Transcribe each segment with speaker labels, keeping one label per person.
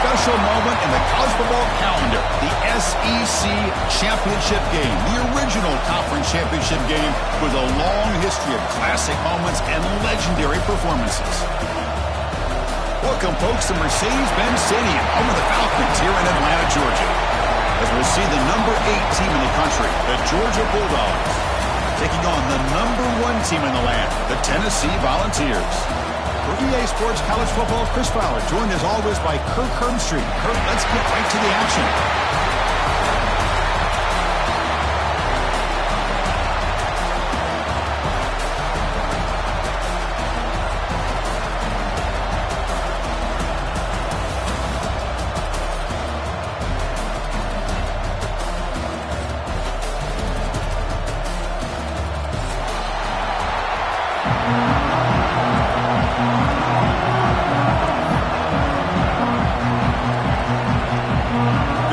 Speaker 1: special moment in the college football calendar, the SEC Championship game, the original conference championship game with a long history of classic moments and legendary performances. Welcome, folks, to Mercedes-Benz Stadium, home of the Falcons here in Atlanta, Georgia, as we'll see the number 8 team in the country, the Georgia Bulldogs, taking on the number 1 team in the land, the Tennessee Volunteers. For EA Sports College Football, Chris Fowler, joined as always by Kirk Herbstreit. Kirk, let's get right to the action.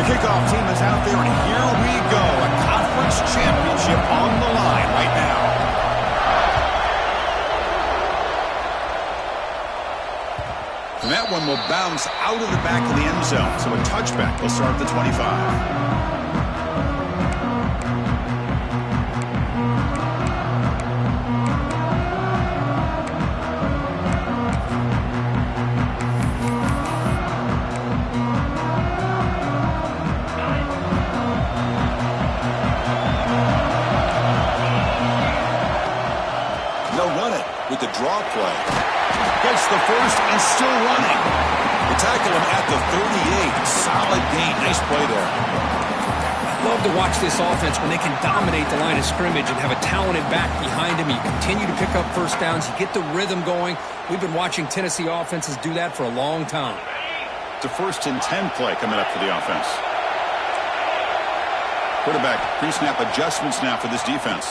Speaker 1: Kickoff team is out there, and here we go. A conference championship on the line right now. And that one will bounce out of the back of the end zone, so a touchback will start at the 25. With the draw play. Gets the first and still running. They tackle him at the 38. Solid gain. Nice play there.
Speaker 2: I love to watch this offense when they can dominate the line of scrimmage and have a talented back behind him. You continue to pick up first downs. You get the rhythm going. We've been watching Tennessee offenses do that for a long time.
Speaker 1: It's a 1st and 10 play coming up for the offense. Quarterback pre-snap adjustments now for this defense.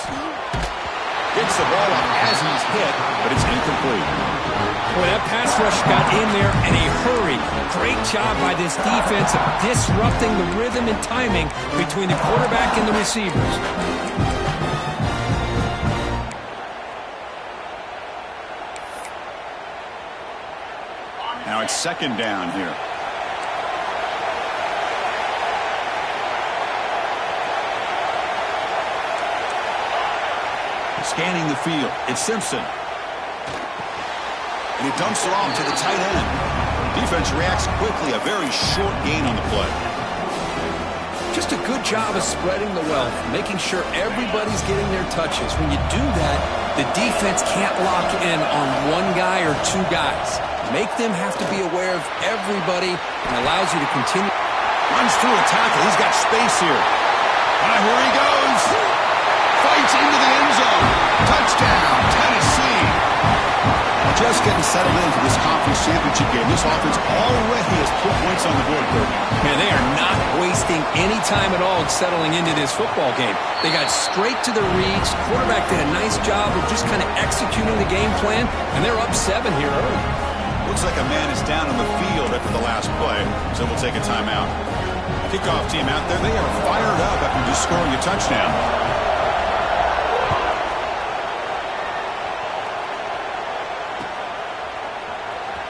Speaker 1: Gets the ball up as he's hit, but it's incomplete.
Speaker 2: Boy, that pass rush got in there in a hurry. Great job by this defense of disrupting the rhythm and timing between the quarterback and the receivers.
Speaker 1: Now it's 2nd down here. Scanning the field, it's Simpson. And he dumps it off to the tight end. Defense reacts quickly, a very short gain on the play.
Speaker 2: Just a good job of spreading the wealth, making sure everybody's getting their touches. When you do that, the defense can't lock in on one guy or 2 guys. Make them have to be aware of everybody and allows you to continue.
Speaker 1: Runs through a tackle, he's got space here. Here he goes. Fights into the end zone. Touchdown, Tennessee. Just getting settled into this conference championship game. This offense already has put points on the board, Kirk.
Speaker 2: Man, they are not wasting any time at all settling into this football game. They got straight to the reads. Quarterback did a nice job of just kind of executing the game plan, and they're up 7 here early.
Speaker 1: Looks like a man is down on the field after the last play, so we'll take a timeout. Kickoff team out there, they are fired up after just scoring a touchdown.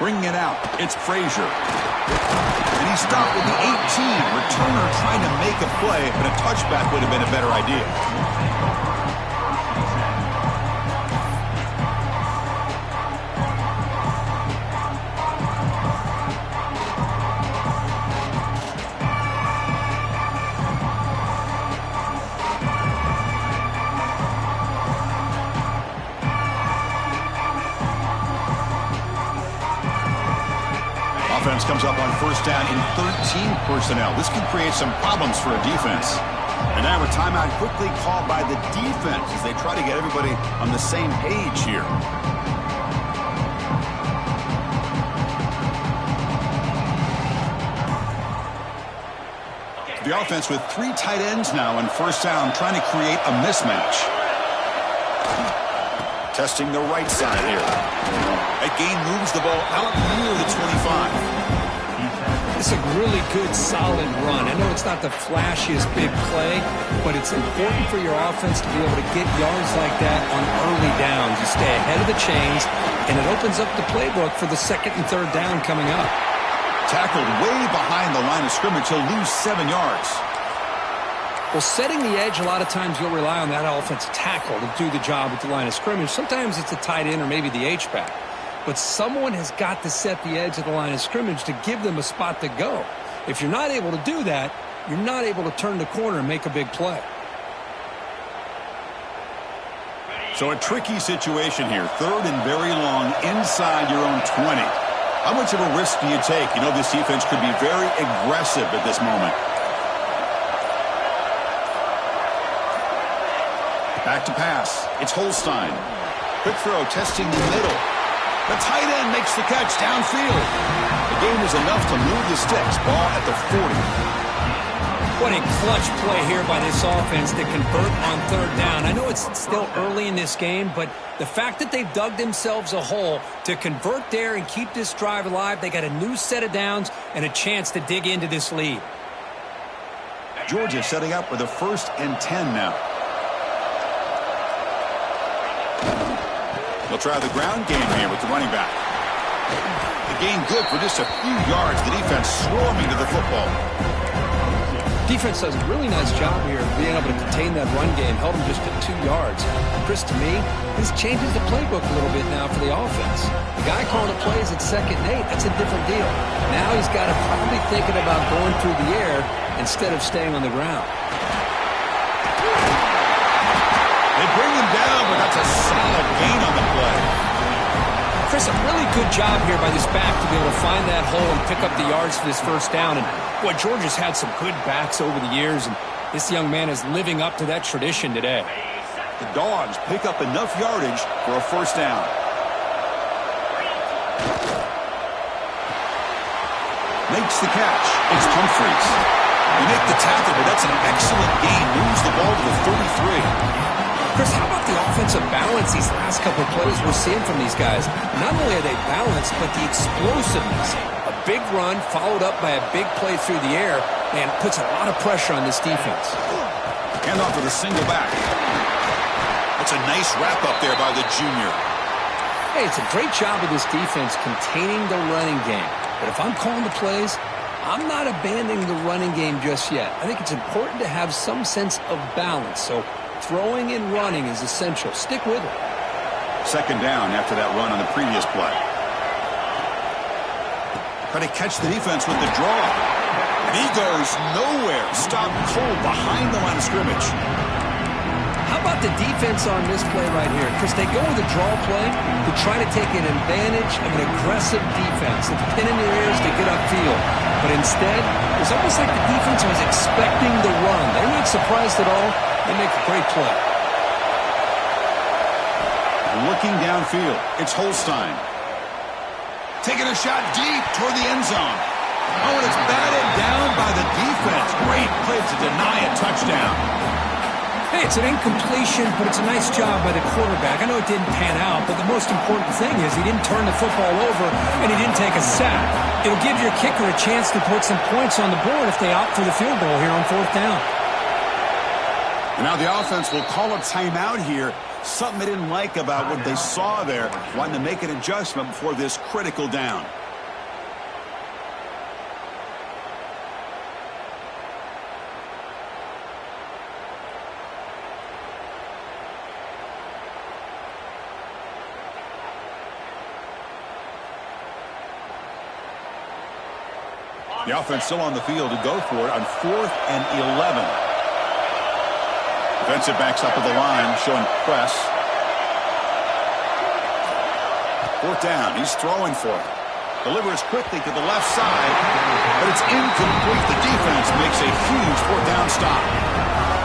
Speaker 1: Bringing it out, it's Frazier. And he's stopped with the 18. Returner trying to make a play, but a touchback would have been a better idea. Offense comes up on 1st down in 13 personnel. This can create some problems for a defense. And now a timeout quickly called by the defense as they try to get everybody on the same page here. The offense with 3 tight ends now on 1st down, trying to create a mismatch. Testing the right side here. That gain moves the ball out near the 25.
Speaker 2: It's a really good, solid run. I know it's not the flashiest big play, but it's important for your offense to be able to get yards like that on early downs. You stay ahead of the chains, and it opens up the playbook for the 2nd and 3rd down coming up.
Speaker 1: Tackled way behind the line of scrimmage. He'll lose 7 yards.
Speaker 2: Well, setting the edge, a lot of times you'll rely on that offensive tackle to do the job at the line of scrimmage. Sometimes it's a tight end or maybe the H-back. But someone has got to set the edge of the line of scrimmage to give them a spot to go. If you're not able to do that, you're not able to turn the corner and make a big play.
Speaker 1: So a tricky situation here. 3rd and very long inside your own 20. How much of a risk do you take? You know, this defense could be very aggressive at this moment. Back to pass. It's Holstein. Quick throw, testing the middle. The tight end makes the catch downfield. The game is enough to move the sticks. Ball at the 40.
Speaker 2: What a clutch play here by this offense to convert on 3rd down. I know it's still early in this game, but the fact that they've dug themselves a hole to convert there and keep this drive alive, they got a new set of downs and a chance to dig into this lead.
Speaker 1: Georgia setting up with a 1st and 10 now. They'll try the ground game here with the running back. The gain good for just a few yards. The defense swarming to the football.
Speaker 2: Defense does a really nice job here of being able to contain that run game. Held him just at 2 yards. Chris, to me, this changes the playbook a little bit now for the offense. The guy calling the plays at 2nd and 8, that's a different deal. Now he's got to probably thinking about going through the air instead of staying on the ground.
Speaker 1: They bring him down, but that's a solid gain on the play.
Speaker 2: Chris, a really good job here by this back to be able to find that hole and pick up the yards for this 1st down. And boy, Georgia's had some good backs over the years, and this young man is living up to that tradition today.
Speaker 1: The Dogs pick up enough yardage for a 1st down. Makes the catch. It's Humphreys. They make the tackle, but that's an excellent gain. Moves the ball to the 33.
Speaker 2: Chris, how about the offensive balance these last couple of plays we're seeing from these guys? Not only are they balanced, but the explosiveness. A big run followed up by a big play through the air, and puts a lot of pressure on this defense.
Speaker 1: Hand off with a single back. That's a nice wrap-up there by the junior.
Speaker 2: Hey, it's a great job of this defense containing the running game. But if I'm calling the plays, I'm not abandoning the running game just yet. I think it's important to have some sense of balance. So throwing and running is essential. Stick with it.
Speaker 1: 2nd down after that run on the previous play. Try to catch the defense with the draw. And he goes nowhere. Stopped cold behind the line of scrimmage.
Speaker 2: How about the defense on this play right here? Chris, they go with a draw play to try to take an advantage of an aggressive defense. It's pin in their ears to get upfield. But instead, it's almost like the defense was expecting the run. They're not surprised at all. They make a great play.
Speaker 1: Looking downfield, it's Holstein. Taking a shot deep toward the end zone. Oh, and it's batted down by the defense. Great play to deny a touchdown.
Speaker 2: Hey, it's an incompletion, but it's a nice job by the quarterback. I know it didn't pan out, but the most important thing is he didn't turn the football over and he didn't take a sack. It'll give your kicker a chance to put some points on the board if they opt for the field goal here on 4th down.
Speaker 1: And now the offense will call a timeout here. Something they didn't like about what they saw there. Wanting to make an adjustment before this critical down. The offense still on the field to go for it on 4th and 11. Defensive backs up at the line, showing press. 4th down, he's throwing for it. Delivers quickly to the left side, but it's incomplete. The defense makes a huge 4th down stop.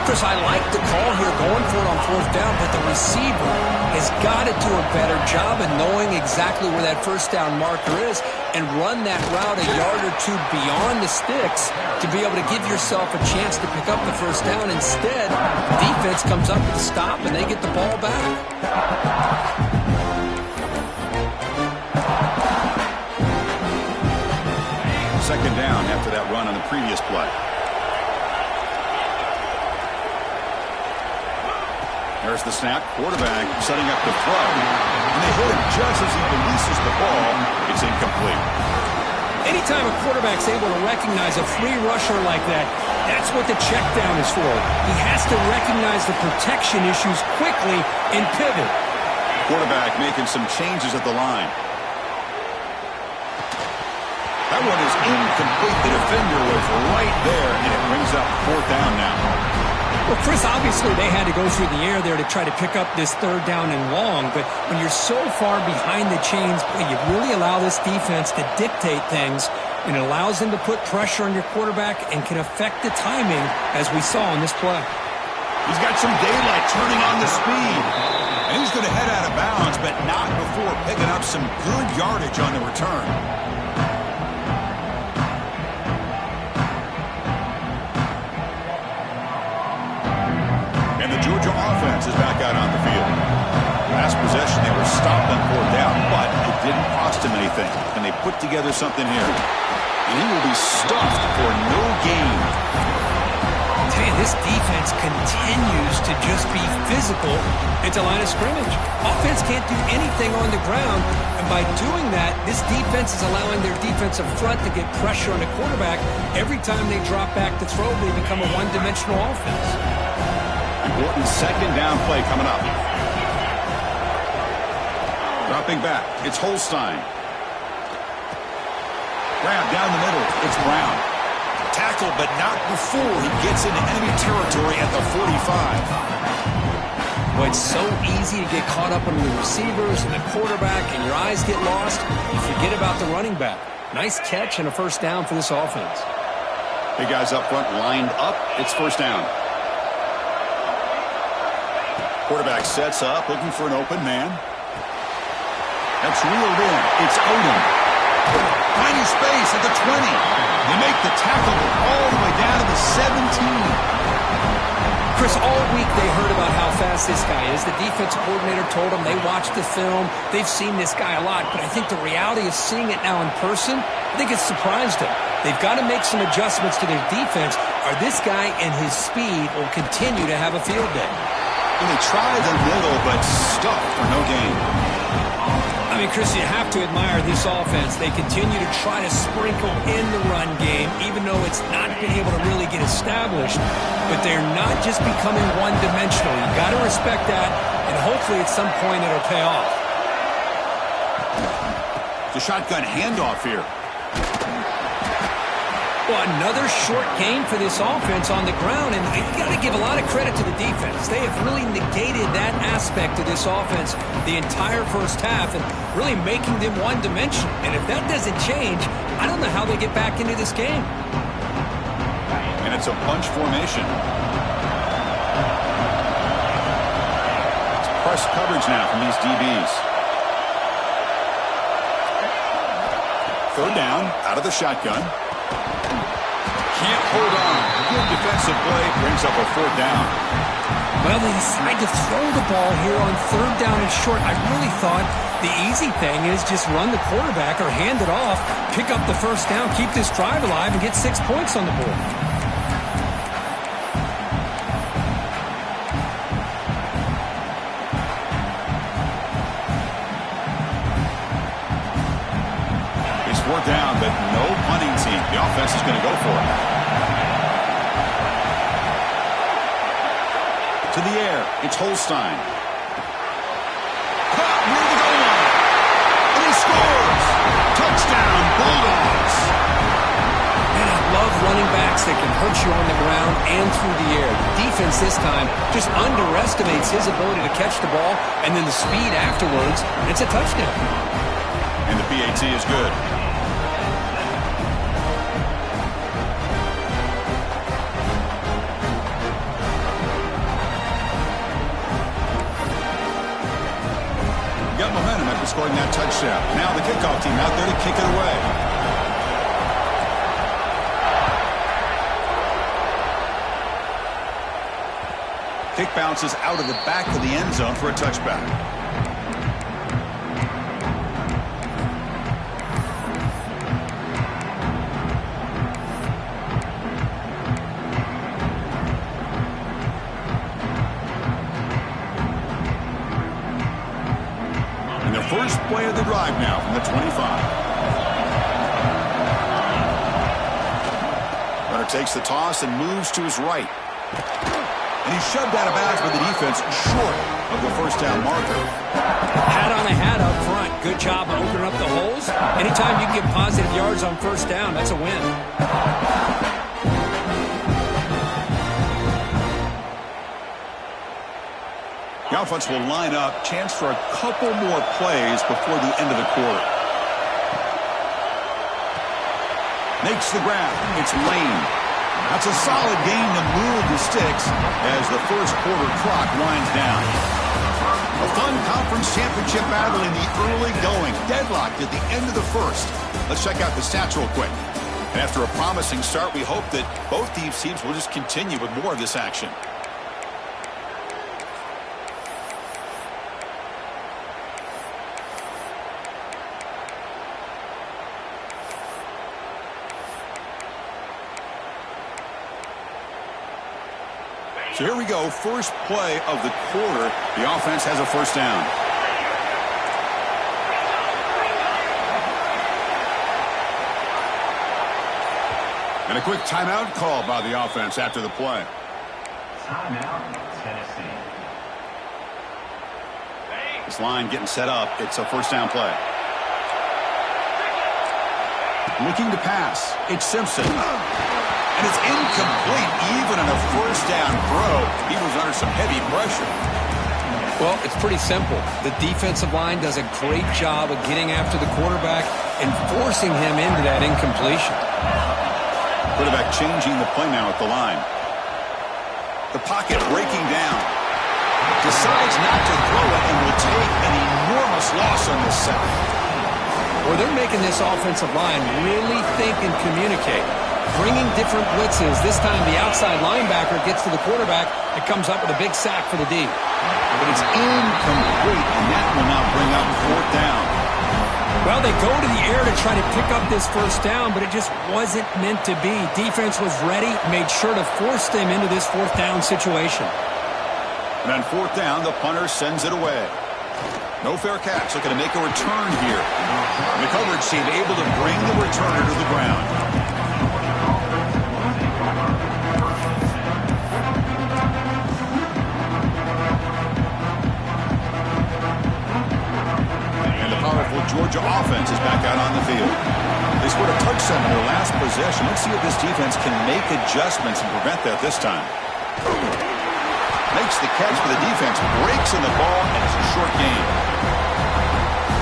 Speaker 2: Chris, I like the call here going for it on 4th down, but the receiver has got to do a better job of knowing exactly where that 1st down marker is and run that route a yard or two beyond the sticks to be able to give yourself a chance to pick up the 1st down. Instead, the defense comes up with a stop and they get the ball back.
Speaker 1: 2nd down after that run on the previous play. There's the snap. Quarterback setting up the throw. And they hit him just as he releases the ball. It's incomplete.
Speaker 2: Anytime a quarterback's able to recognize a free rusher like that, that's what the check down is for. He has to recognize the protection issues quickly and pivot.
Speaker 1: Quarterback making some changes at the line. That one is incomplete. The defender was right there, and it brings up 4th down now.
Speaker 2: Well, Chris, obviously they had to go through the air there to try to pick up this 3rd down and long, but when you're so far behind the chains, you really allow this defense to dictate things, and it allows them to put pressure on your quarterback and can affect the timing, as we saw on this play.
Speaker 1: He's got some daylight turning on the speed. And he's going to head out of bounds, but not before picking up some good yardage on the return. And the Georgia offense is back out on the field. Last possession, they were stopped on 4th down, but it didn't cost them anything. And they put together something here. And he will be stuffed for no gain.
Speaker 2: This defense continues to just be physical at the line of scrimmage. Offense can't do anything on the ground, and by doing that, this defense is allowing their defensive front to get pressure on the quarterback. Every time they drop back to throw, they become a one-dimensional offense.
Speaker 1: Important 2nd down play coming up. Dropping back, it's Holstein. Grab down the middle, it's Brown. Tackle, but not before he gets into enemy territory at the 45.
Speaker 2: Well, it's so easy to get caught up on the receivers and the quarterback, and your eyes get lost. You forget about the running back. Nice catch and a 1st down for this offense.
Speaker 1: Big guys up front lined up. It's 1st down. Quarterback sets up, looking for an open man. That's reeled in. It's Odom. Finding space at the 20. They make the tackle all the way down to the 17.
Speaker 2: Chris, all week they heard about how fast this guy is. The defensive coordinator told them they watched the film. They've seen this guy a lot, but I think the reality of seeing it now in person, I think it's surprised them. They've got to make some adjustments to their defense, or this guy and his speed will continue to have a field day.
Speaker 1: And they tried the middle, but stuffed for no gain.
Speaker 2: I mean, Chris, you have to admire this offense. They continue to try to sprinkle in the run game, even though it's not been able to really get established. But they're not just becoming one-dimensional. You got to respect that, and hopefully at some point it'll pay off.
Speaker 1: The shotgun handoff here.
Speaker 2: Well, another short game for this offense on the ground, and you got to give a lot of credit to the defense. They have really negated that aspect of this offense the entire 1st half and really making them one-dimensional. And if that doesn't change, I don't know how they get back into this game.
Speaker 1: And it's a bunch formation. It's press coverage now from these DBs. 3rd down, out of the shotgun. Can't hold on. Good defensive play brings up a 4th down.
Speaker 2: Well, they decide to throw the ball here on 3rd down and short. I really thought the easy thing is just run the quarterback or hand it off, pick up the 1st down, keep this drive alive, and get 6 points on the board.
Speaker 1: It's 4th down, but no punting team. The offense is going to go for it. To the air, it's Holstein. Caught near the goal line. And he scores. Touchdown, Bulldogs.
Speaker 2: Man, I love running backs that can hurt you on the ground and through the air. The defense this time just underestimates his ability to catch the ball, and then the speed afterwards, and it's a touchdown.
Speaker 1: And the PAT is good. Got momentum after scoring that touchdown. Now the kickoff team out there to kick it away. Kick bounces out of the back of the end zone for a touchback. First play of the drive now from the 25. Punter takes the toss and moves to his right. And he shoved out of bounds by the defense short of the first down marker.
Speaker 2: Hat on a hat up front. Good job of opening up the holes. Anytime you can get positive yards on first down, that's a win.
Speaker 1: The offense will line up. Chance for a couple more plays before the end of the quarter. Makes the grab. It's Lane. That's a solid gain to move the sticks as the first quarter clock winds down. A fun conference championship battle in the early going. Deadlocked at the end of the first. Let's check out the stats real quick. And after a promising start, we hope that both these teams will just continue with more of this action. So here we go, first play of the quarter. The offense has a first down. And a quick timeout call by the offense after the play.
Speaker 3: Timeout, Tennessee.
Speaker 1: This line getting set up. It's a first down play. Looking to pass. It's Simpson. And it's incomplete, even on a first down throw. He was under some heavy pressure.
Speaker 2: Well, it's pretty simple. The defensive line does a great job of getting after the quarterback and forcing him into that incompletion.
Speaker 1: Quarterback changing the play now at the line. The pocket breaking down. Decides not to throw it and will take an enormous loss on this sack.
Speaker 2: Well, they're making this offensive line really think and communicate. Bringing different blitzes. This time the outside linebacker gets to the quarterback and comes up with a big sack for the D.
Speaker 1: But it's incomplete, and that will now bring up fourth down.
Speaker 2: Well, they go to the air to try to pick up this first down, but it just wasn't meant to be. Defense was ready, made sure to force them into this fourth down situation.
Speaker 1: And on fourth down, the punter sends it away. No fair catch, looking to make a return here. And the coverage team able to bring the returner to the ground. Georgia offense is back out on the field. They scored a touchdown in their last possession. Let's see if this defense can make adjustments and prevent that this time. Makes the catch for the defense, breaks in the ball, and it's a short gain.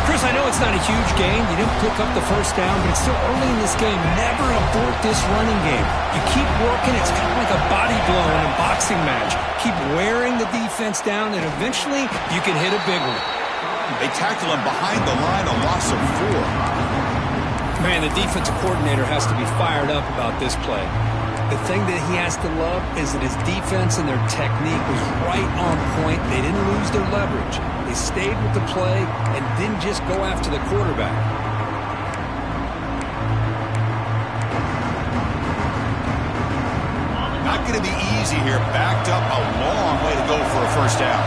Speaker 2: Chris, I know it's not a huge gain. You didn't pick up the first down, but it's still early in this game. Never abort this running game. You keep working. It's kind of like a body blow in a boxing match. Keep wearing the defense down, and eventually you can hit a big one.
Speaker 1: They tackle him behind the line, a loss of 4.
Speaker 2: Man, the defensive coordinator has to be fired up about this play. The thing that he has to love is that his defense and their technique was right on point. They didn't lose their leverage. They stayed with the play and didn't just go after the quarterback.
Speaker 1: Not going to be easy here. Backed up a long way to go for a first down.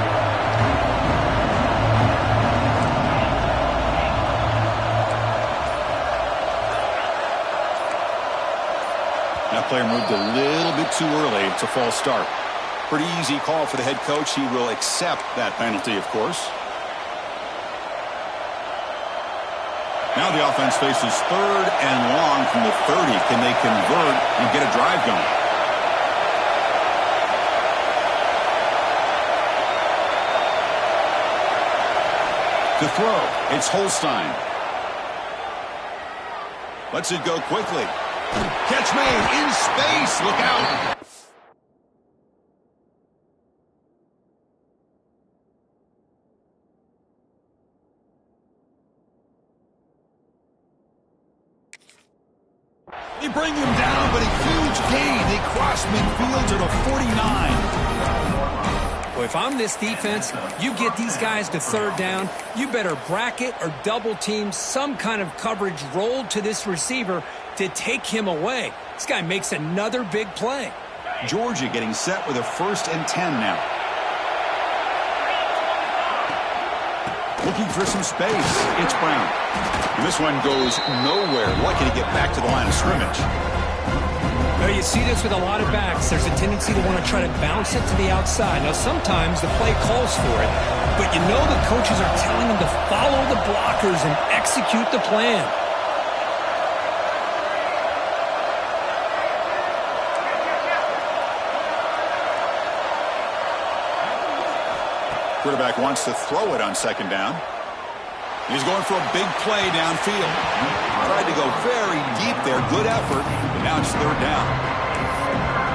Speaker 1: That player moved a little bit too early. It's a false start. Pretty easy call for the head coach. He will accept that penalty, of course. Now the offense faces third and long from the 30. Can they convert and get a drive going? To throw, it's Holstein. Lets it go quickly. Catch made in space. Look out. They bring him down, but a huge gain. They cross midfield to the 49.
Speaker 2: Well, if I'm this defense, you get these guys to third down, you better bracket or double team some kind of coverage rolled to this receiver to take him away. This guy makes another big play.
Speaker 1: Georgia getting set with a 1st and 10 now. Looking for some space. It's Brown. And this one goes nowhere. Lucky to get back to the line of scrimmage.
Speaker 2: Well, you see this with a lot of backs. There's a tendency to want to try to bounce it to the outside. Now, sometimes the play calls for it, but you know the coaches are telling them to follow the blockers and execute the plan.
Speaker 1: Quarterback wants to throw it on second down. He's going for a big play downfield. Tried to go very deep there. Good effort. But now it's third down.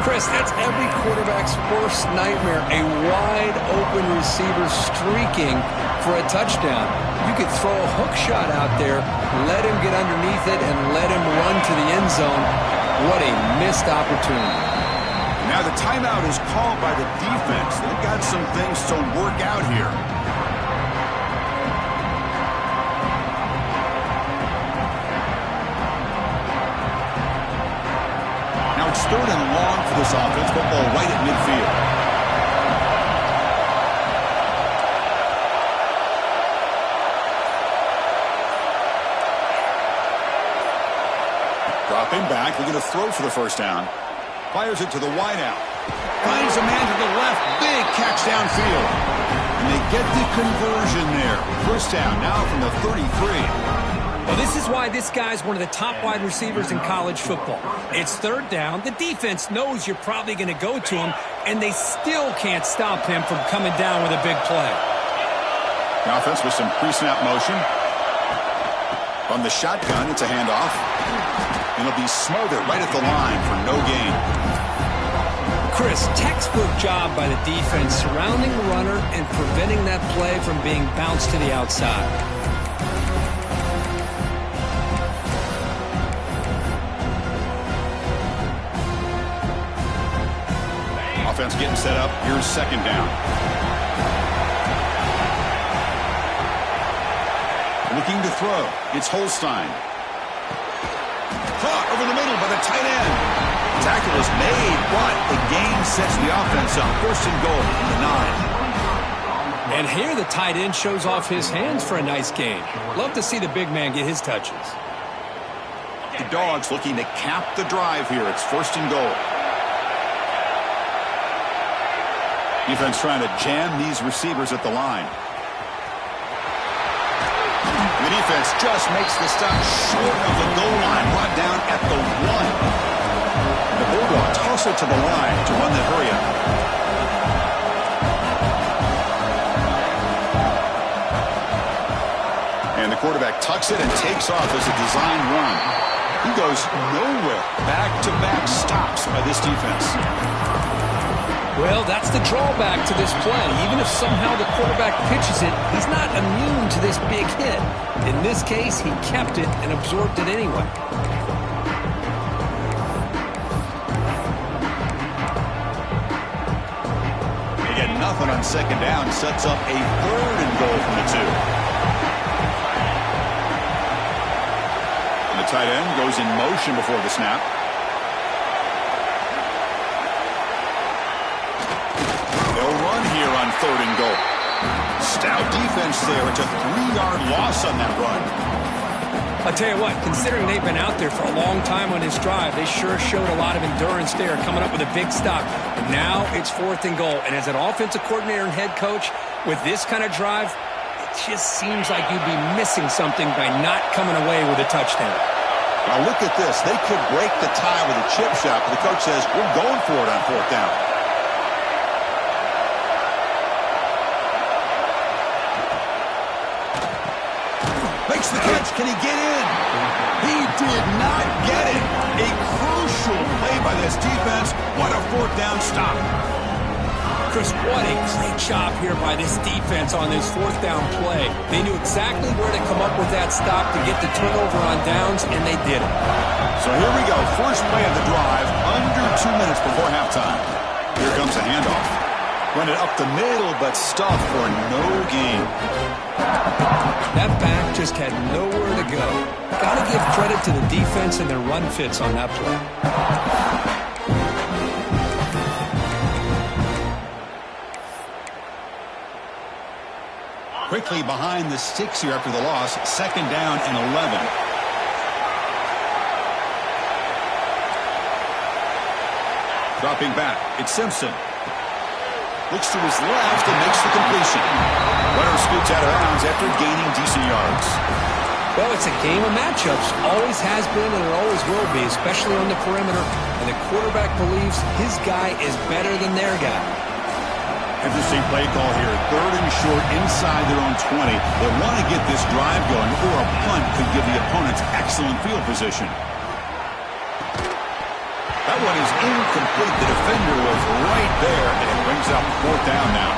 Speaker 2: Chris, that's every quarterback's worst nightmare. A wide-open receiver streaking for a touchdown. You could throw a hook shot out there, let him get underneath it, and let him run to the end zone. What a missed opportunity.
Speaker 1: Now the timeout is called by the defense. They've got some things to work out here. Now it's third and long for this offense. Football right at midfield. Dropping back. They're going to throw for the first down. Fires it to the wideout. Finds a man to the left. Big catch downfield. And they get the conversion there. First down now from the 33.
Speaker 2: Well, this is why this guy's one of the top wide receivers in college football. It's third down. The defense knows you're probably going to go to him, and they still can't stop him from coming down with a big play.
Speaker 1: The offense with some pre-snap motion. From the shotgun, it's a handoff. And it'll be smothered right at the line for no gain.
Speaker 2: Chris, textbook job by the defense surrounding the runner and preventing that play from being bounced to the outside.
Speaker 1: Offense getting set up. Here's second down. Looking to throw. It's Holstein. Caught over the middle by the tight end. Tackle is made, but the gain sets the offense up. First and goal from the 9.
Speaker 2: And here the tight end shows off his hands for a nice gain. Love to see the big man get his touches.
Speaker 1: The Dogs looking to cap the drive here. It's first and goal. Defense trying to jam these receivers at the line. The defense just makes the stop short of the goal line, brought down at the 1. The Bulldogs toss it to the line to run the hurry up. And the quarterback tucks it and takes off as a design run. He goes nowhere. Back-to-back stops by this defense.
Speaker 2: Well, that's the drawback to this play. Even if somehow the quarterback pitches it, he's not immune to this big hit. In this case, he kept it and absorbed it anyway.
Speaker 1: They get nothing on second down. Sets up a third and goal from the 2. And the tight end goes in motion before the snap. Third and goal. Stout defense there. It's a 3-yard loss on that run.
Speaker 2: I'll tell you what, considering they've been out there for a long time on this drive, they sure showed a lot of endurance there, coming up with a big stop. But now it's fourth and goal. And as an offensive coordinator and head coach, with this kind of drive, it just seems like you'd be missing something by not coming away with a touchdown.
Speaker 1: Now look at this. They could break the tie with a chip shot, but the coach says, we're going for it on fourth down. Makes the catch. Can he get in? He did not get it. A crucial play by this defense. What a fourth down stop.
Speaker 2: Chris, what a great job here by this defense on this fourth down play. They knew exactly where to come up with that stop to get the turnover on downs, and they did it.
Speaker 1: So here we go. First play of the drive, under 2 minutes before halftime. Here comes a handoff. Run it up the middle, but stuffed for no gain.
Speaker 2: That back just had nowhere to go. Got to give credit to the defense and their run fits on that play.
Speaker 1: Quickly behind the sticks here after the loss. Second down and 11. Dropping back, it's Simpson. Looks to his left and makes the completion. Runner scoots out of bounds after gaining decent yards.
Speaker 2: Well, it's a game of matchups. Always has been and it always will be, especially on the perimeter. And the quarterback believes his guy is better than their guy.
Speaker 1: Interesting play call here. 3rd and short inside their own 20. They want to get this drive going, or a punt could give the opponents excellent field position. That one is incomplete. The defender was right there, and it brings up 4th down now.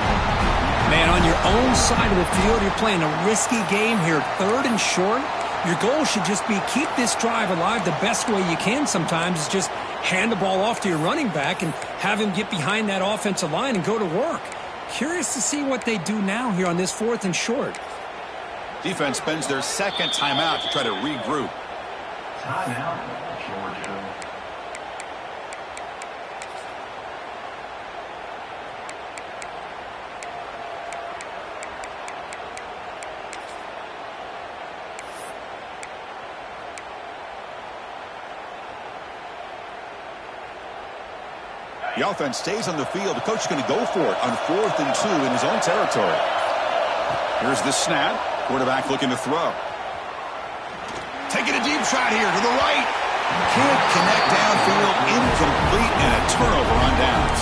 Speaker 2: Man, on your own side of the field, you're playing a risky game here. 3rd and short. Your goal should just be keep this drive alive the best way you can sometimes is just hand the ball off to your running back and have him get behind that offensive line and go to work. Curious to see what they do now here on this 4th and short.
Speaker 1: Defense spends their 2nd timeout to try to regroup.
Speaker 3: Timeout, Georgia.
Speaker 1: The offense stays on the field. The coach is going to go for it on 4th and 2 in his own territory. Here's the snap. Quarterback looking to throw. Taking a deep shot here to the right. Can't connect downfield. Incomplete and a turnover on downs.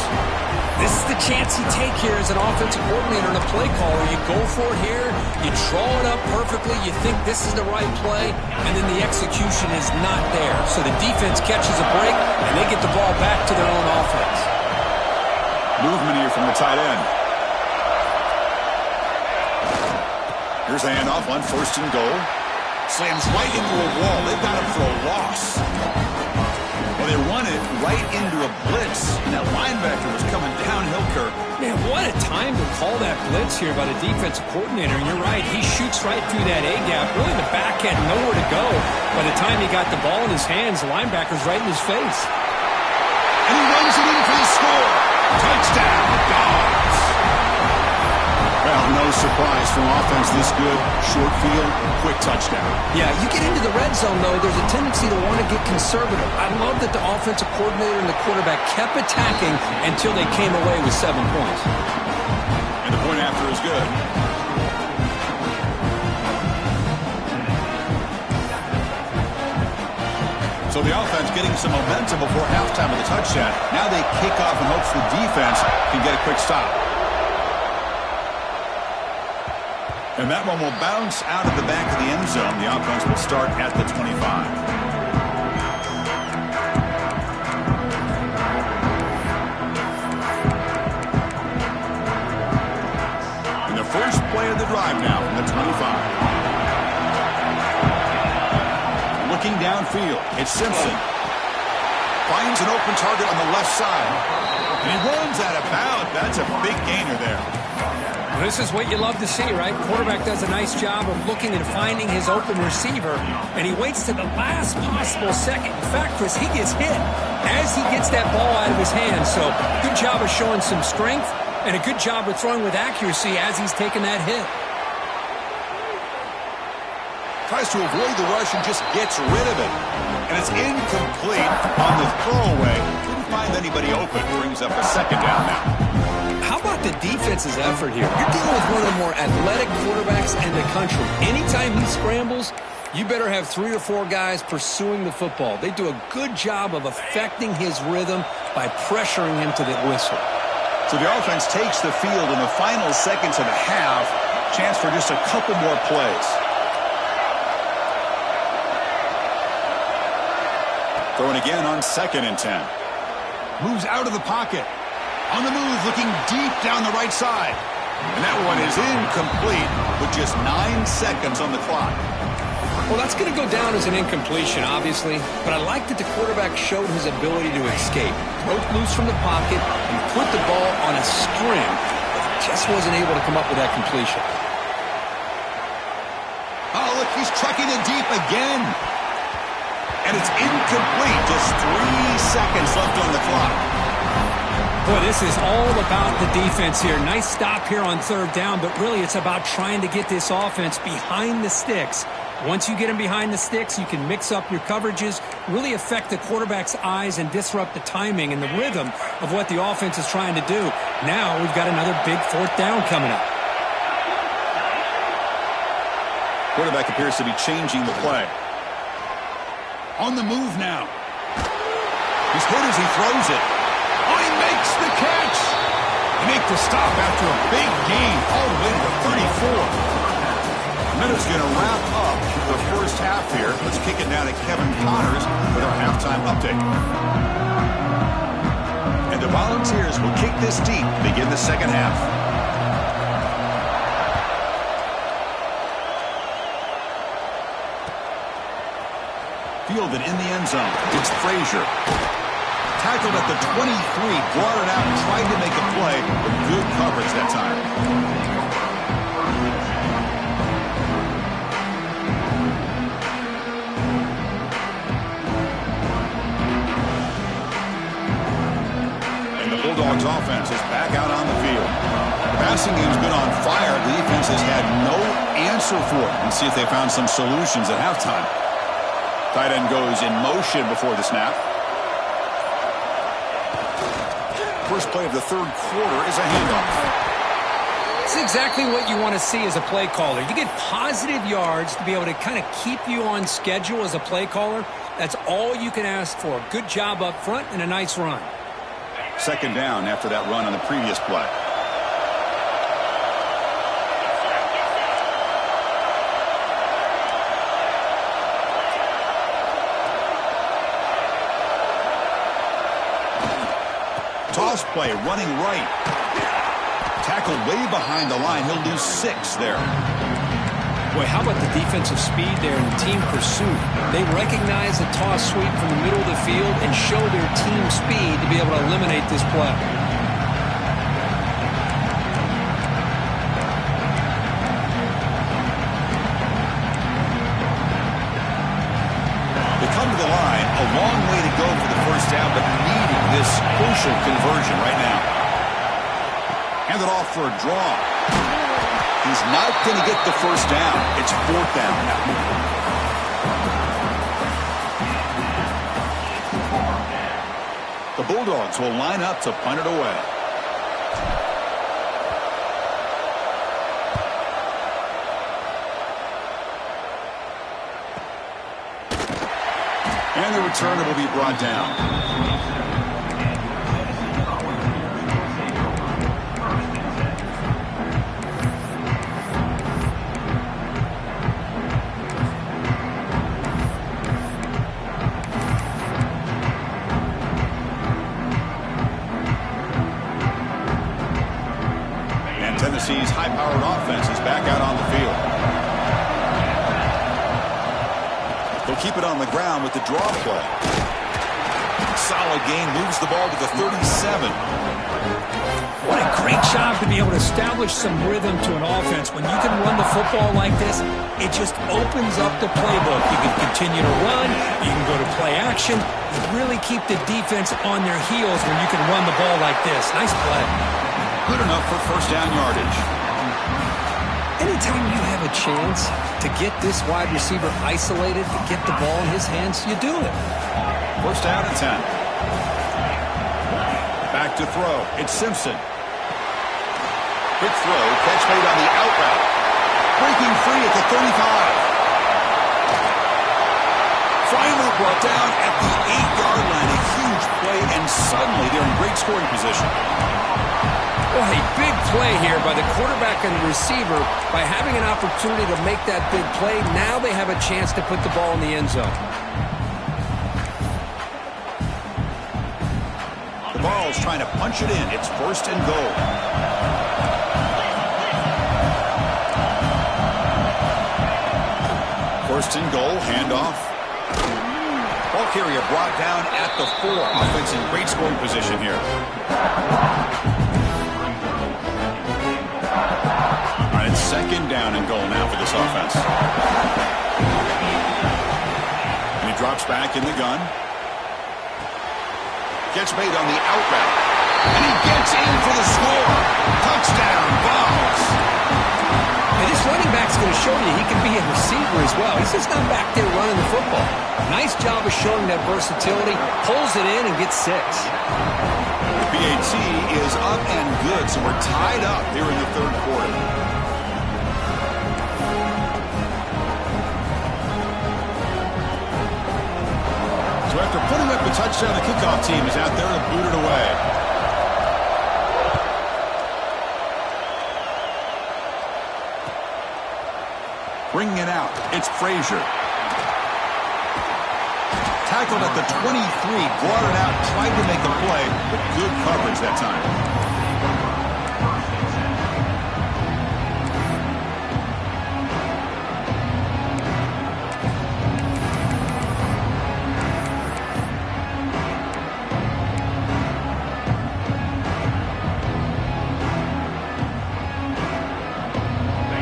Speaker 2: This is the chance you take here as an offensive coordinator and a play caller. You go for it here. You draw it up perfectly. You think this is the right play, and then the execution is not there. So the defense catches a break, and they get the ball back to their own offense.
Speaker 1: Movement here from the tight end. Here's the handoff on 1st and goal. Slams right into a wall. They've got him for a loss. Well, they run it right into a blitz, and that linebacker was coming downhill, Kirk.
Speaker 2: Man, what a time to call that blitz here by the defensive coordinator. And you're right, he shoots right through that A-gap. Really, the back had nowhere to go. By the time he got the ball in his hands, the linebacker's right in his face.
Speaker 1: And he runs it in for the score. Touchdown, Dogs. Well, no surprise from offense this good. Short field, quick touchdown.
Speaker 2: Yeah, you get into the red zone, though, there's a tendency to want to get conservative. I love that the offensive coordinator and the quarterback kept attacking until they came away with 7 points.
Speaker 1: And the point after is good. So the offense getting some momentum before halftime with a touchdown. Now they kick off in hopes the defense can get a quick stop. And that one will bounce out of the back of the end zone. The offense will start at the 25. And the first play of the drive now from the 25. Looking downfield, it's Simpson. Finds an open target on the left side. And he runs out of bounds. That's a big gainer there.
Speaker 2: This is what you love to see, right? Quarterback does a nice job of looking and finding his open receiver, and he waits to the last possible second. In fact, Chris, he gets hit as he gets that ball out of his hands. So good job of showing some strength and a good job of throwing with accuracy as he's taking that hit.
Speaker 1: Tries to avoid the rush and just gets rid of it. And it's incomplete on the throwaway. Didn't find anybody open. Brings up a 2nd down now.
Speaker 2: How about the defense's effort here? You're dealing with one of the more athletic quarterbacks in the country. Anytime he scrambles, you better have 3 or 4 guys pursuing the football. They do a good job of affecting his rhythm by pressuring him to the whistle.
Speaker 1: So the offense takes the field in the final seconds of the half. Chance for just a couple more plays. Throwing again on 2nd and 10. Moves out of the pocket. On the move, looking deep down the right side. And that one is incomplete with just 9 seconds on the clock.
Speaker 2: Well, that's going to go down as an incompletion, obviously. But I like that the quarterback showed his ability to escape. Broke loose from the pocket and put the ball on a string. Just wasn't able to come up with that completion.
Speaker 1: Oh, look, he's trucking it deep again. And it's incomplete. Just 3 seconds left on the clock.
Speaker 2: Boy, this is all about the defense here. Nice stop here on 3rd down, but really it's about trying to get this offense behind the sticks Once you get him behind the sticks, you can mix up your coverages, really affect the quarterback's eyes and disrupt the timing and the rhythm of what the offense is trying to do. Now we've got another big fourth down coming up.
Speaker 1: Quarterback appears to be changing the play. On the move now. He's hit as he throws it. Oh, he makes the catch. He makes the stop after a big gain all the way to the 34. Minutes going to wrap up the first half here. Let's kick it down to Kevin Connors with our halftime update. And the Volunteers will kick this deep to begin the second half. Fielded in the end zone. It's Frazier. Tackled at the 23, brought it out and tried to make a play with good coverage that time. And the Bulldogs offense is back out on the field. The passing game's been on fire. The defense has had no answer for it. Let's see if they found some solutions at halftime. Tight end goes in motion before the snap. First play of the third quarter is a handoff.
Speaker 2: It's exactly what you want to see as a play caller. You get positive yards to be able to kind of keep you on schedule as a play caller. That's all you can ask for. Good job up front and a nice run.
Speaker 1: Second down after that run on the previous play. Toss play, running right. Tackled way behind the line. He'll lose 6 there.
Speaker 2: Boy, how about the defensive speed there in team pursuit? They recognize the toss sweep from the middle of the field and show their team speed to be able to eliminate this play.
Speaker 1: They come to the line. A long way to go for the first down, but needing this crucial conversion right now. Hand it off for a draw. He's not going to get the first down. It's fourth down now. The Bulldogs will line up to punt it away. And the returner will be brought down. And Tennessee's high-powered offense is back out on the field. They'll keep it on the ground with the draw play. Solid gain, moves the ball to the 37.
Speaker 2: What a great job to be able to establish some rhythm to an offense. When you can run the football like this, it just opens up the playbook. You can continue to run. You can go to play action. You really keep the defense on their heels when you can run the ball like this. Nice play.
Speaker 1: Good enough for first down yardage.
Speaker 2: Anytime you have a chance to get this wide receiver isolated, to get the ball in his hands, you do it.
Speaker 1: First down and 10. Back to throw. It's Simpson. Quick throw. Catch made on the out route. Breaking free at the 35. Finally brought down at the 8-yard line. A huge play, and suddenly they're in great scoring position.
Speaker 2: Well, a big play here by the quarterback and the receiver. By having an opportunity to make that big play, now they have a chance to put the ball in the end zone.
Speaker 1: The Vols trying to punch it in. It's first and goal. First and goal, handoff. Ball carrier brought down at the 4. Offense in great scoring position here. All right, it's second down and goal now for this offense. And he drops back in the gun. Gets made on the out route. And he gets in for the score. Touchdown, Vols.
Speaker 2: And this running back's going to show you he can be a receiver as as well. He's just not back there running the football. Nice job of showing that versatility. Pulls it in and gets 6.
Speaker 1: The PAT is up and good, so we're tied up here in the third quarter. So after putting up a touchdown, the kickoff team is out there to boot it away. Bringing it out, it's Frazier. Tackled at the 23, brought it out, tried to make a play, but good coverage that time.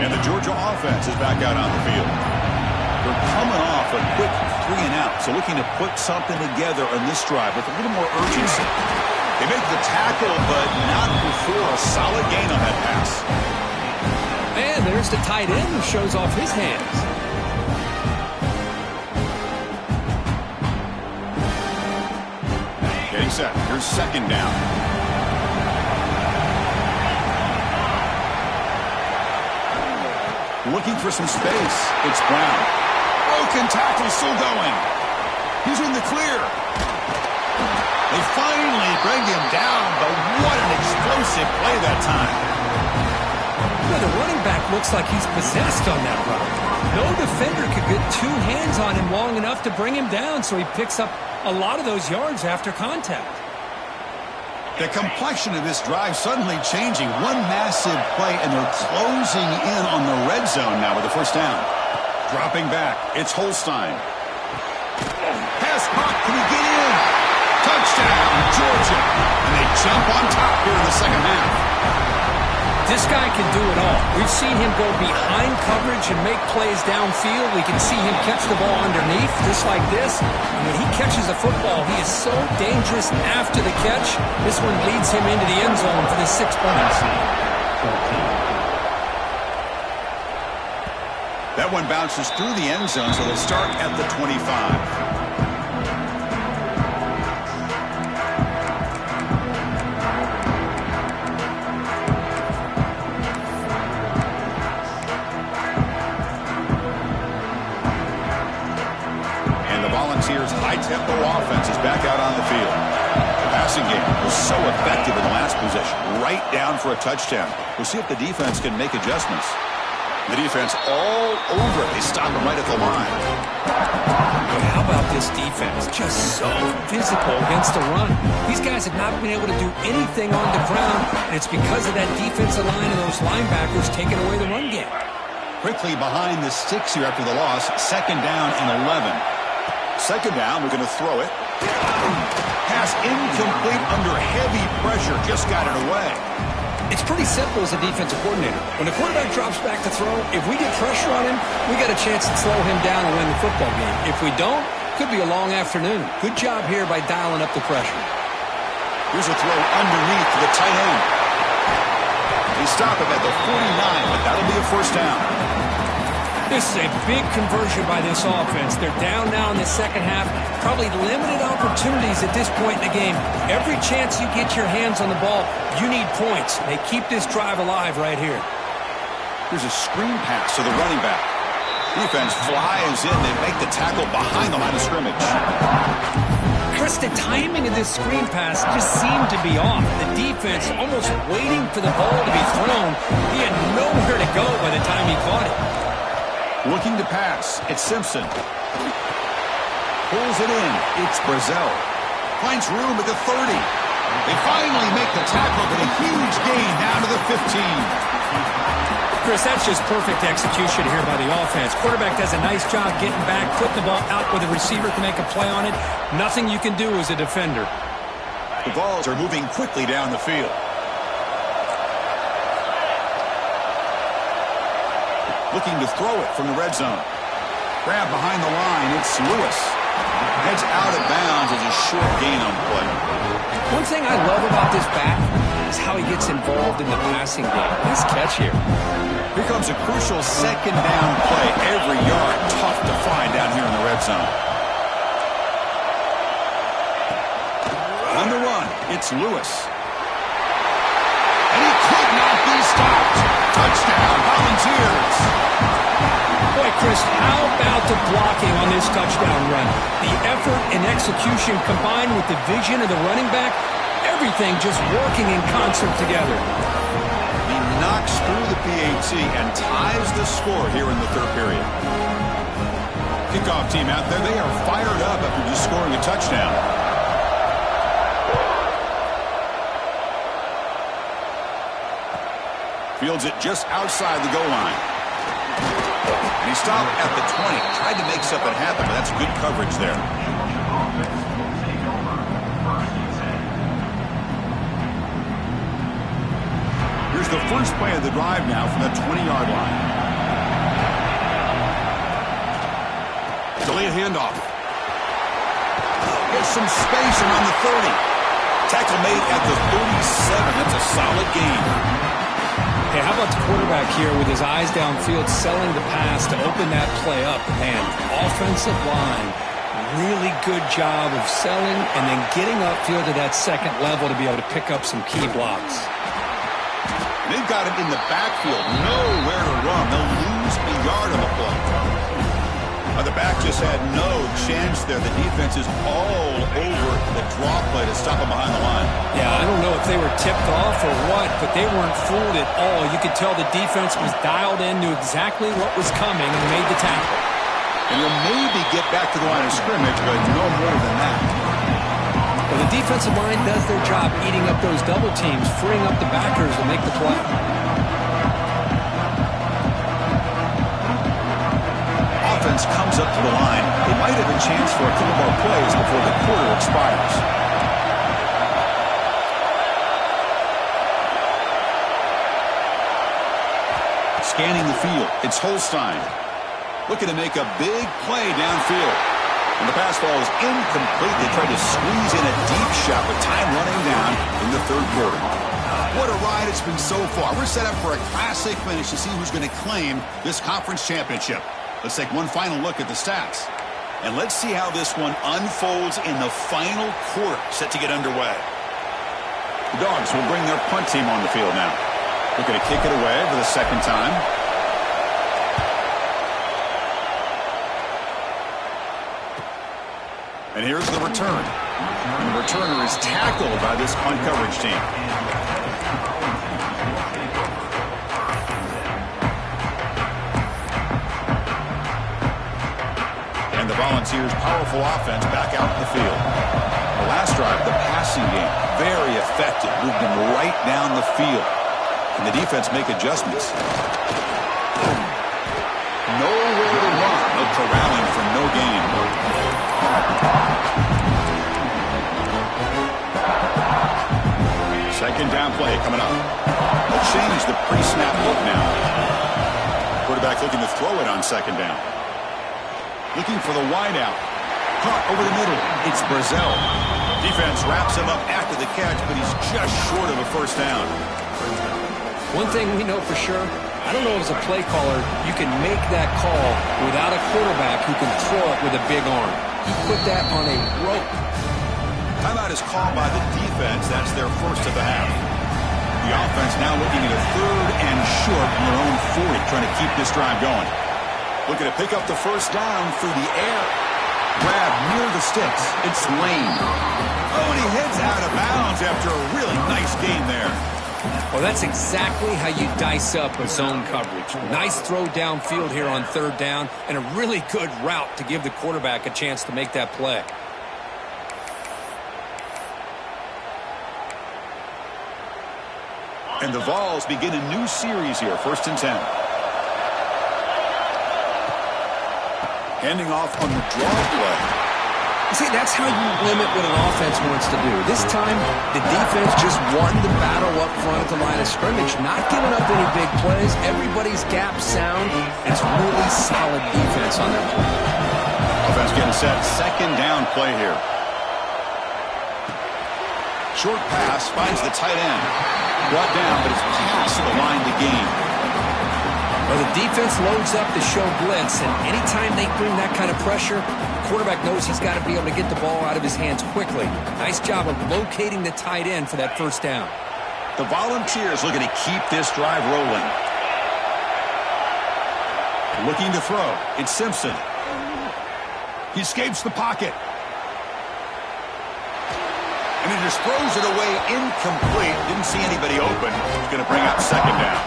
Speaker 1: And the Georgia offense is back out on the field. They're coming off a quick 3 and out, so looking to put something together on this drive with a little more urgency. They make the tackle, but not before a solid gain on that pass.
Speaker 2: And there's the tight end who shows off his hands.
Speaker 1: Getting set. Here's second down. Looking for some space. It's Brown. Broken tackle, still going. He's in the clear. They finally bring him down, but what an explosive play that time.
Speaker 2: Well, the running back looks like he's possessed on that run. No defender could get 2 hands on him long enough to bring him down, so he picks up a lot of those yards after contact.
Speaker 1: The complexion of this drive suddenly changing. One massive play, and they're closing in on the red zone now with the first down. Dropping back, it's Holstein. Pass caught, can he get in? Touchdown, Georgia. And they jump on top here in the second half.
Speaker 2: This guy can do it all. We've seen him go behind coverage and make plays downfield. We can see him catch the ball underneath, just like this. And when he catches a football, he is so dangerous after the catch. This one leads him into the end zone for the 6 points.
Speaker 1: That one bounces through the end zone, so they'll start at the 25. High-tempo offense is back out on the field. The passing game was so effective in the last possession, right down for a touchdown. We'll see if the defense can make adjustments. The defense all over it. They stop him right at the line.
Speaker 2: But how about this defense? Just so physical against the run. These guys have not been able to do anything on the ground, and it's because of that defensive line and those linebackers taking away the run game.
Speaker 1: Quickly behind the sticks here after the loss. Second down and 11. Second down, we're going to throw it. Pass incomplete under heavy pressure. Just got it away.
Speaker 2: It's pretty simple as a defensive coordinator. When the quarterback drops back to throw, if we get pressure on him, we got a chance to slow him down and win the football game. If we don't, could be a long afternoon. Good job here by dialing up the pressure.
Speaker 1: Here's a throw underneath to the tight end. They stop him at the 49, but that'll be a first down.
Speaker 2: This is a big conversion by this offense. They're down now in the second half. Probably limited opportunities at this point in the game. Every chance you get your hands on the ball, you need points. They keep this drive alive right here.
Speaker 1: Here's a screen pass to the running back. Defense flies in. They make the tackle behind the line of scrimmage.
Speaker 2: Chris, the timing of this screen pass just seemed to be off. The defense almost waiting for the ball to be thrown. He had nowhere to go by the time he caught it.
Speaker 1: Looking to pass. It's Simpson. Pulls it in. It's Brazel. Finds room at the 30. They finally make the tackle, but a huge gain down to the 15.
Speaker 2: Chris, that's just perfect execution here by the offense. Quarterback does a nice job getting back, putting the ball out where the receiver can make a play on it. Nothing you can do as a defender.
Speaker 1: The balls are moving quickly down the field. Looking to throw it from the red zone. Grab behind the line. It's Lewis. Heads out of bounds as a short gain on play.
Speaker 2: One thing I love about this back is how he gets involved in the passing game. Nice catch here.
Speaker 1: Here comes a crucial second down play. Every yard zone. On the run, it's Lewis. And he could not be stopped. Touchdown, Volunteers.
Speaker 2: Boy, Chris, how about the blocking on this touchdown run? The effort and execution combined with the vision of the running back, everything just working in concert together.
Speaker 1: He knocks through the PAT and ties the score here in the third period. Kickoff team out there, they are fired up after just scoring a touchdown. Fields it just outside the goal line. And he stopped at the 20. Tried to make something happen, but that's good coverage there. Here's the first play of the drive now from the 20-yard line. Delay a handoff. There's some space around the 30. Tackle made at the 37. That's a solid gain.
Speaker 2: Hey, how about the quarterback here with his eyes downfield selling the pass to open that play up? Man, offensive line, really good job of selling and then getting upfield to that second level to be able to pick up some key blocks.
Speaker 1: They've got him in the backfield, nowhere to run. They'll lose a yard on the play. The back just had no chance there. The defense is all over the draw play to stop him behind the line.
Speaker 2: Yeah, I don't know if they were tipped off or what, but they weren't fooled at all. You could tell the defense was dialed in, knew exactly what was coming, and made the tackle.
Speaker 1: And he'll maybe get back to the line of scrimmage, but no more than that.
Speaker 2: Well, the defensive line does their job eating up those double teams, freeing up the backers to make the play.
Speaker 1: Offense comes up to the line. They might have a chance for a couple more plays before the quarter expires. Scanning the field, it's Holstein. Looking to make a big play downfield. And the pass ball is incomplete. They tried to squeeze in a deep shot with time running down in the third quarter. What a ride it's been so far. We're set up for a classic finish to see who's going to claim this conference championship. Let's take one final look at the stats. And let's see how this one unfolds in the final quarter, set to get underway. The Dogs will bring their punt team on the field now. Looking to kick it away for the second time. And here's the return. And the returner is tackled by this punt coverage team. The Volunteers' powerful offense back out in the field. The last drive, the passing game, very effective. Moved them right down the field. Can the defense make adjustments? Nowhere to run. No corralling for no gain. Second down play coming up. They'll change the pre-snap look now. Quarterback looking to throw it on second down. Looking for the wideout. Caught over the middle. It's Brazil. Defense wraps him up after the catch, but he's just short of a first down.
Speaker 2: One thing we know for sure, I don't know as a play caller, you can make that call without a quarterback who can throw it with a big arm. He put that on a rope.
Speaker 1: Timeout is called by the defense. That's their first of the half. The offense now looking at a third and short from their own 40, trying to keep this drive going. Looking to pick up the first down through the air. Grab near the sticks. It's Lane. Oh, and he heads out of bounds after a really nice game there.
Speaker 2: Well, that's exactly how you dice up a zone coverage. Nice throw downfield here on third down, and a really good route to give the quarterback a chance to make that play.
Speaker 1: And the Vols begin a new series here, 1st and 10. Handing off on the draw play.
Speaker 2: See, that's how you limit what an offense wants to do. This time, the defense just won the battle up front at the line of scrimmage, not giving up any big plays. Everybody's gap sound. It's really solid defense on that play.
Speaker 1: Offense getting set. Second down play here. Short pass finds the tight end. Brought down, but it's past the line to gain.
Speaker 2: Well, the defense loads up to show blitz, and anytime they bring that kind of pressure, the quarterback knows he's got to be able to get the ball out of his hands quickly. Nice job of locating the tight end for that first down.
Speaker 1: The Volunteers looking to keep this drive rolling. Looking to throw. It's Simpson. He escapes the pocket. And he just throws it away incomplete. Didn't see anybody open. He's going to bring up second down.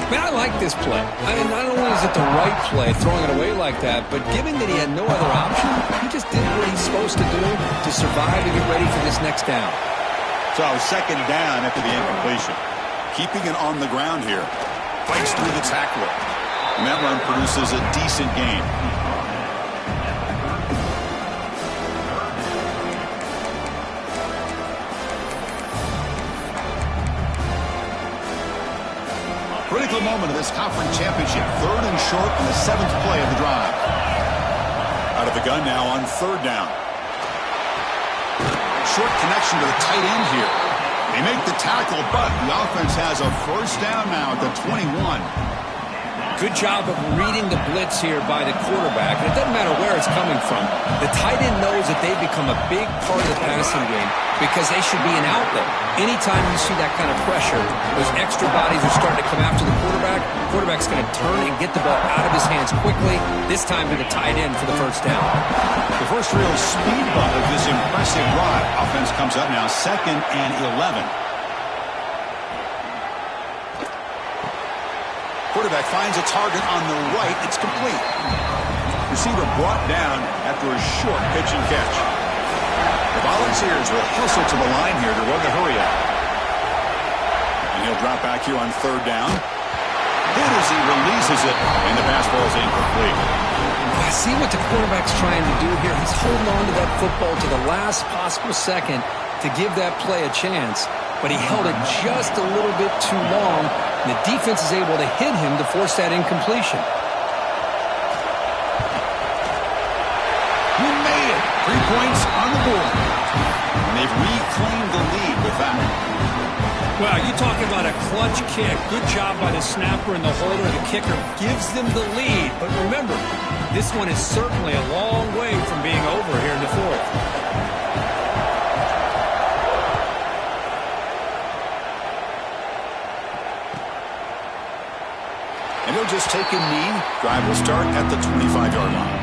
Speaker 2: Man, I like this play. I mean, not only is it the right play, throwing it away like that, but given that he had no other option, he just did what he's supposed to do to survive and get ready for this next down.
Speaker 1: So second down after the incompletion. Keeping it on the ground here. Fights through the tackler. And that run produces a decent gain. Critical moment of this conference championship. Third and short in the 7th play of the drive. Out of the gun now on third down. Short connection to the tight end here. They make the tackle, but the offense has a first down now at the 21.
Speaker 2: Good job of reading the blitz here by the quarterback. And it doesn't matter where it's coming from. The tight end knows that they've become a big part of the passing game because they should be an outlet. Anytime you see that kind of pressure, those extra bodies are starting to come after the quarterback. The quarterback's going to turn and get the ball out of his hands quickly, this time to the tight end for the first down.
Speaker 1: The first real speed bump of this impressive drive. Offense comes up now 2nd and 11. Quarterback finds a target on the right. It's complete. Receiver brought down after a short pitch and catch. The Volunteers will hustle to the line here to run the hurry up. And he'll drop back here on third down. Hit as he releases it, and the pass ball is incomplete.
Speaker 2: I see what the quarterback's trying to do here. He's holding on to that football to the last possible second to give that play a chance. But he held it just a little bit too long, and the defense is able to hit him to force that incompletion.
Speaker 1: We made it. 3 points on the board. And they've reclaimed the lead with that.
Speaker 2: Well, you talking about a clutch kick. Good job by the snapper and the holder. The kicker gives them the lead. But remember, this one is certainly a long way from being over here in the 4th.
Speaker 1: And he'll just take a knee. Drive will start at the 25-yard line.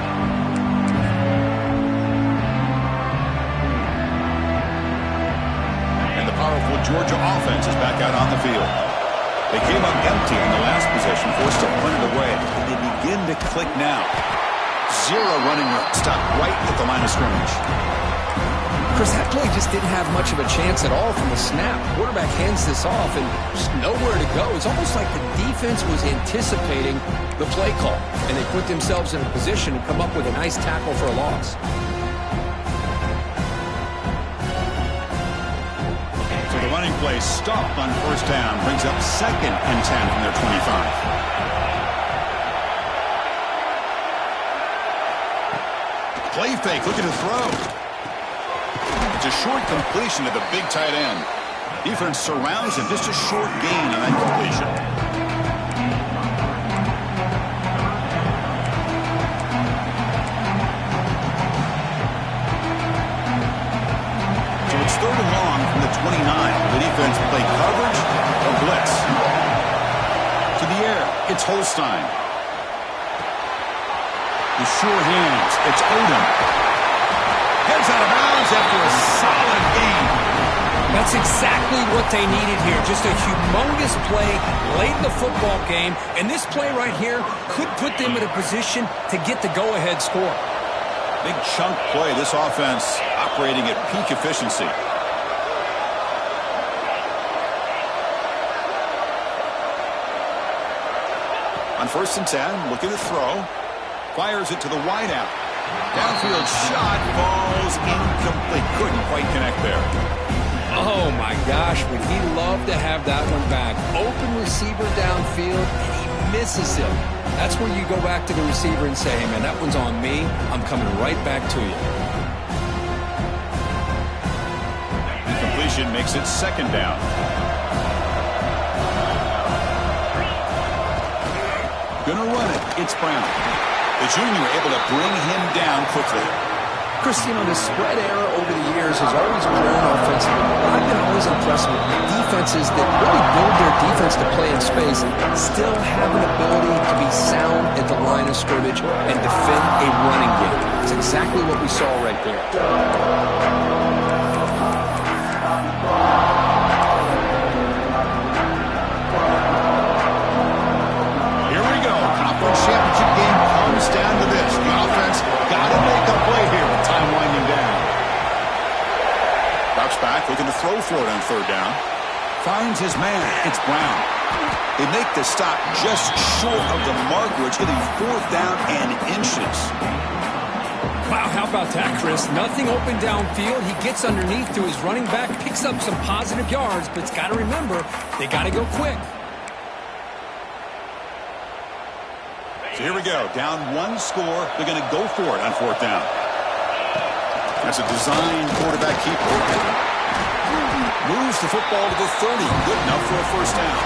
Speaker 1: And the powerful Georgia offense is back out on the field. They came up empty in the last possession, forced to punt it away. And they begin to click now. 0 running room. Stopped right at the line of scrimmage.
Speaker 2: Chris, that play just didn't have much of a chance at all from the snap. Quarterback hands this off and just nowhere to go. It's almost like the defense was anticipating the play call, and they put themselves in a position to come up with a nice tackle for a loss.
Speaker 1: So the running play stopped on first down, brings up 2nd and 10 from their 25. Play fake, looking to throw. It's a short completion to the big tight end. Defense surrounds him. Just a short gain on that completion. So it's 3rd and long from the 29. The defense play coverage or blitz. To the air. It's Holstein. The sure hands. It's Odom. Heads out of bounds after a solid gain.
Speaker 2: That's exactly what they needed here. Just a humongous play late in the football game. And this play right here could put them in a position to get the go-ahead score.
Speaker 1: Big chunk play. This offense operating at peak efficiency. On 1st and 10, looking to throw. Fires it to the wideout. Downfield shot falls incomplete. Couldn't quite connect there.
Speaker 2: Oh, my gosh. Would he love to have that one back. Open receiver downfield, and he misses him. That's where you go back to the receiver and say, hey, man, that one's on me. I'm coming right back to you.
Speaker 1: Incompletion makes it 2nd down. Gonna run it. It's Brown. The junior able to bring him down quickly.
Speaker 2: Chris, you know, the spread era over the years has always grown offensively. But I've been always impressed with defenses that really build their defense to play in space, still have an ability to be sound at the line of scrimmage and defend a running game. It's exactly what we saw right there.
Speaker 1: Here we go. Conference championship game comes down to this. The offense got to make a play here with time winding down. Drops back, looking to throw for it on third down. Finds his man. It's Brown. They make the stop just short of the mark, where it's going to be fourth down and inches.
Speaker 2: Wow, how about that, Chris? Nothing open downfield. He gets underneath to his running back, picks up some positive yards, but it's got to remember, they got to go quick.
Speaker 1: So here we go. Down one score. They're going to go for it on fourth down. That's a design quarterback keeper. Moves the football to the 30. Good enough for a first down.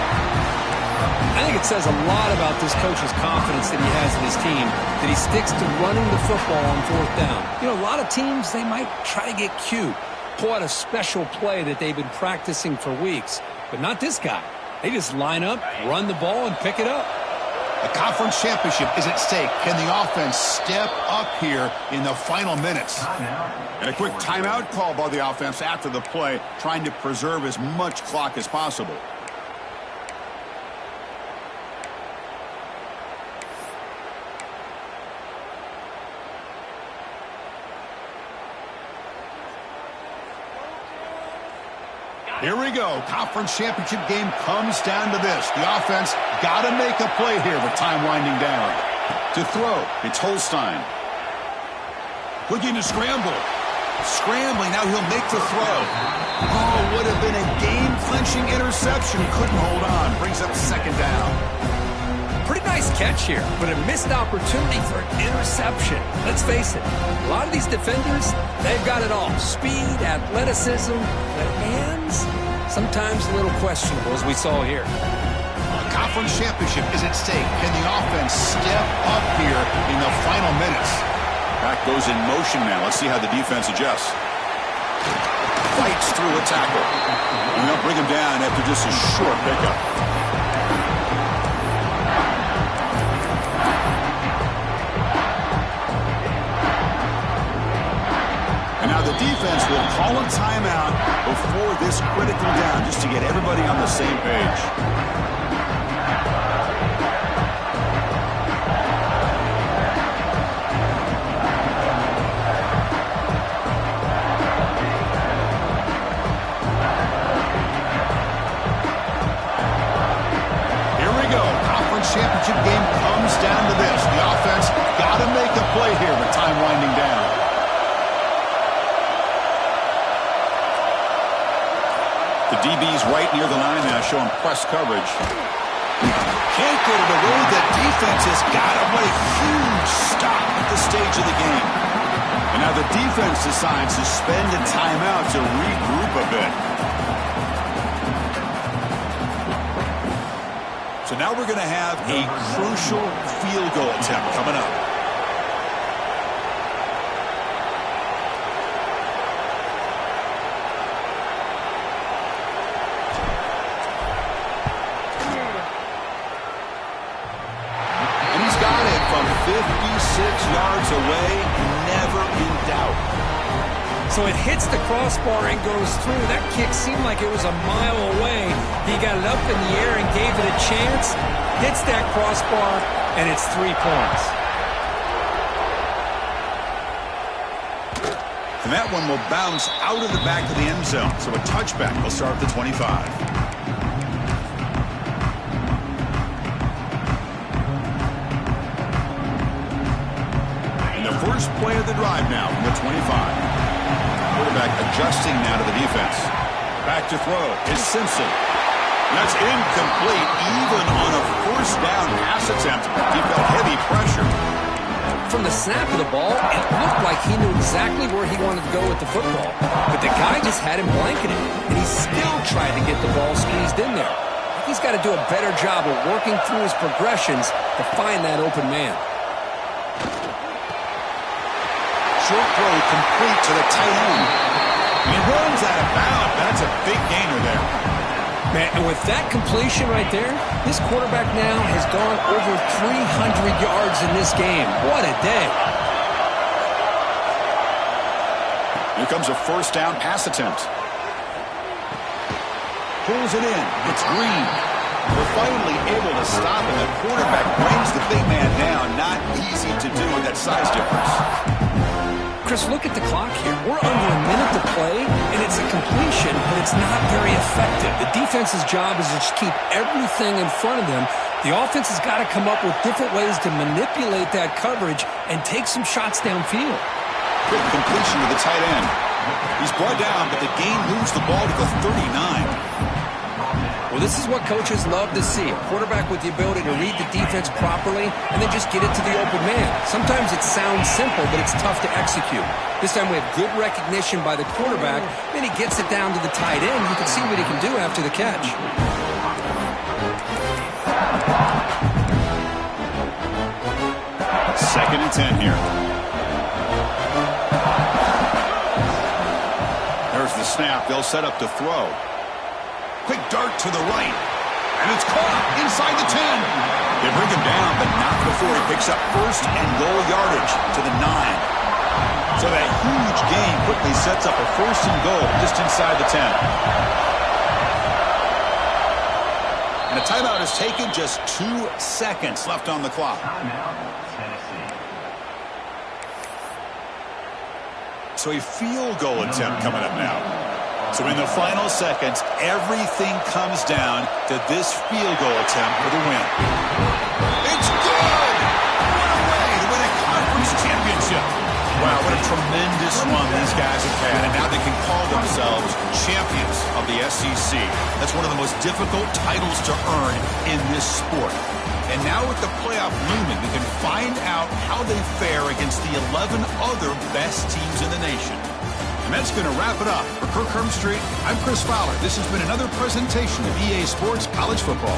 Speaker 2: I think it says a lot about this coach's confidence that he has in his team, that he sticks to running the football on fourth down. You know, a lot of teams, they might try to get cute, pull out a special play that they've been practicing for weeks, but not this guy. They just line up, run the ball, and pick it up.
Speaker 1: The conference championship is at stake. Can the offense step up here in the final minutes? And a quick timeout call by the offense after the play, trying to preserve as much clock as possible. Here we go. Conference championship game comes down to this. The offense got to make a play here with time winding down. To throw, it's Holstein. Looking to scramble. Scrambling, now he'll make the throw. Oh, would have been a game-clinching interception. Couldn't hold on. Brings up second down.
Speaker 2: Pretty nice catch here, but a missed opportunity for an interception. Let's face it, a lot of these defenders, they've got it all. Speed, athleticism, but hands, sometimes a little questionable, as we saw here.
Speaker 1: A conference championship is at stake. Can the offense step up here in the final minutes? Back goes in motion now. Let's see how the defense adjusts. Fights through a tackle. And they'll bring him down after just a short pickup. The defense will call a timeout before this critical down, just to get everybody on the same page. Here we go. Conference championship game comes down to this. The offense got to make a play here with time winding down. The DB's right near the line now, showing press coverage. Can't get it away. The defense has got him. What a huge stop at this stage of the game. And now the defense decides to spend a timeout to regroup a bit. So now we're going to have a crucial field goal attempt coming up. From 56 yards away, never in doubt.
Speaker 2: So it hits the crossbar and goes through. That kick seemed like it was a mile away. He got it up in the air and gave it a chance. Hits that crossbar, and it's 3 points.
Speaker 1: And that one will bounce out of the back of the end zone. So a touchback will start at the 25. First play of the drive now from the 25. Quarterback adjusting now to the defense. Back to throw is Simpson. That's incomplete. Even on a first down pass attempt, he felt heavy pressure.
Speaker 2: From the snap of the ball, it looked like he knew exactly where he wanted to go with the football. But the guy just had him blanketed, and he still tried to get the ball squeezed in there. he's got to do a better job of working through his progressions to find that open man.
Speaker 1: Short throw complete to the tight end. He runs out of bounds. That's a big gainer there.
Speaker 2: Man, and with that completion right there, this quarterback now has gone over 300 yards in this game. What a day.
Speaker 1: Here comes a first down pass attempt. Pulls it in. It's Green. They're finally able to stop, and the quarterback brings the big man down. Not easy to do with that size difference.
Speaker 2: Chris, look at the clock here. We're under a minute to play, and it's a completion, but it's not very effective. The defense's job is to just keep everything in front of them. The offense has got to come up with different ways to manipulate that coverage and take some shots downfield.
Speaker 1: Quick completion to the tight end. He's brought down, but the game moves the ball to the 39.
Speaker 2: Well, this is what coaches love to see. A quarterback with the ability to read the defense properly and then just get it to the open man. Sometimes it sounds simple, but it's tough to execute. This time we have good recognition by the quarterback. Then he gets it down to the tight end. You can see what he can do after the catch.
Speaker 1: Second and 10 here. There's the snap. They'll set up to throw. Quick dart to the right. And it's caught inside the 10. They bring him down, but not before he picks up first and goal yardage to the 9. So that huge gain quickly sets up a first and goal just inside the 10. And a timeout is taken, just 2 seconds left on the clock. So a field goal attempt coming up now. So in the final seconds, everything comes down to this field goal attempt for the win. It's good! What a way to win a conference championship. Wow, what a tremendous run these guys have had. And now they can call themselves champions of the SEC. That's one of the most difficult titles to earn in this sport. And now with the playoff looming, we can find out how they fare against the 11 other best teams in the nation. And that's going to wrap it up. For Kirk Hermstreet, I'm Chris Fowler. This has been another presentation of EA Sports College Football.